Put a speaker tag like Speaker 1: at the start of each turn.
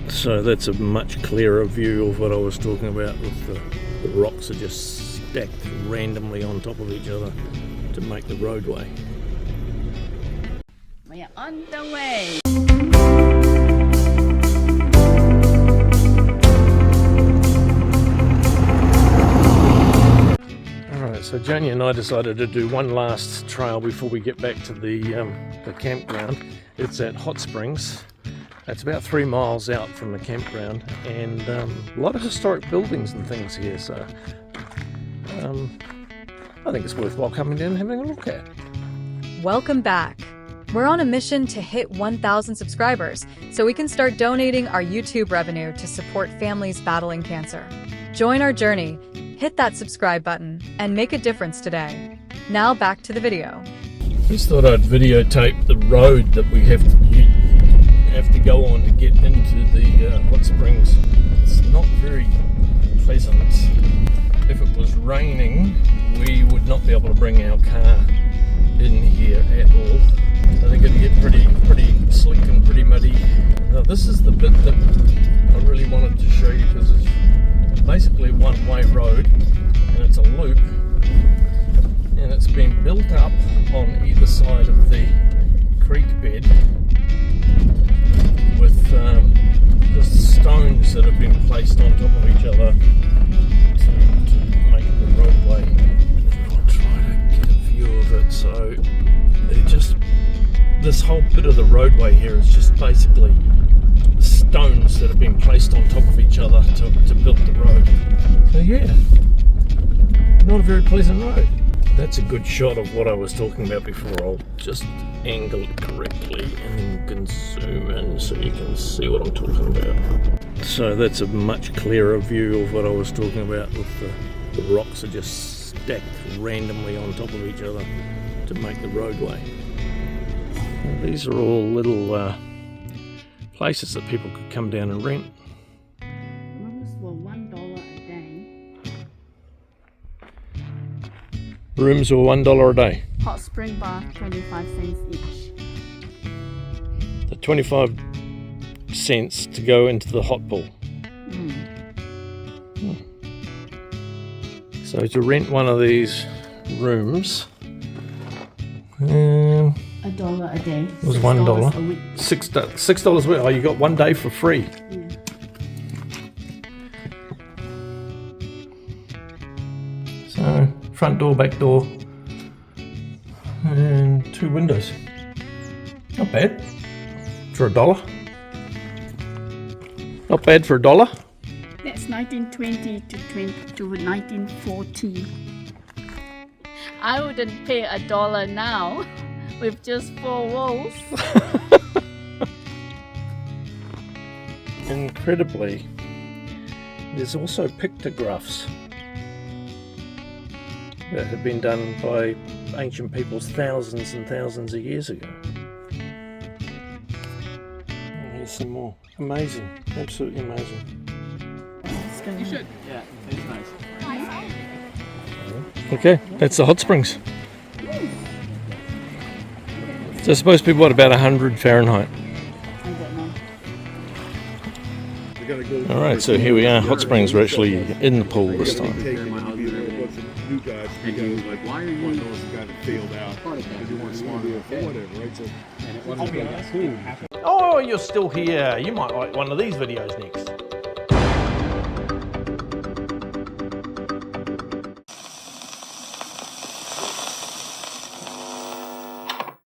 Speaker 1: So that's a much clearer view of what I was talking about, with the rocks are just stacked randomly on top of each other to make the roadway.
Speaker 2: We are on the way.
Speaker 1: Alright, so Jaynee and I decided to do one last trail before we get back to the campground. It's at Hot Springs. It's about 3 miles out from the campground, and a lot of historic buildings and things here, so I think it's worthwhile coming down and having a look at.
Speaker 3: Welcome back. We're on a mission to hit 1,000 subscribers so we can start donating our YouTube revenue to support families battling cancer. Join our journey, hit that subscribe button, and make a difference today. Now back to the video.
Speaker 1: Just thought I'd videotape the road that we have to go on to get into the hot springs. It's not very pleasant. If it was raining, we would not be able to bring our car in here at all. I think it'd get pretty slick and pretty muddy. Now this is the bit that I really wanted to show you, because it's basically a one-way road and it's a loop, and it's been built up on either side of the creek bed with just stones that have been placed on top of each other to make the roadway. I'll try to get a view of it. So this whole bit of the roadway here is just basically stones that have been placed on top of each other to build the road. So yeah, not a very pleasant road. That's a good shot of what I was talking about before. I'll just angle it correctly and then you can zoom in so you can see what I'm talking about. So that's a much clearer view of what I was talking about, with the rocks are just stacked randomly on top of each other to make the roadway. And these are all little places that people could come down and rent.
Speaker 2: Rooms were $1 a day.
Speaker 1: Rooms were $1 a day.
Speaker 2: Hot spring bath 25 cents each.
Speaker 1: The 25 cents to go into the hot pool. So to rent one of these rooms,
Speaker 2: $1 a day.
Speaker 1: it was
Speaker 2: $6 a week.
Speaker 1: $6 a week. Oh, you got 1 day for free.
Speaker 2: Yeah.
Speaker 1: So front door, back door, and 2 windows. Not bad for $1. Not bad for $1.
Speaker 2: That's 1920 to 1940. I wouldn't pay $1 now with just 4 walls.
Speaker 1: Incredibly, there's also pictographs that have been done by ancient peoples thousands and thousands of years ago. And here's some more. Amazing, absolutely amazing.
Speaker 2: You should.
Speaker 4: Yeah, it's nice.
Speaker 1: Okay, that's the hot springs. So it's supposed to be what, about 100 Fahrenheit?
Speaker 2: I don't know.
Speaker 1: Alright, so here we are, hot springs. We're actually in the pool this time.
Speaker 4: New guys, and you like, why are you? Those guys that failed out because you weren't smart enough or whatever, right? So, and it wasn't
Speaker 1: Oh, you're still here. You might like one of these videos next.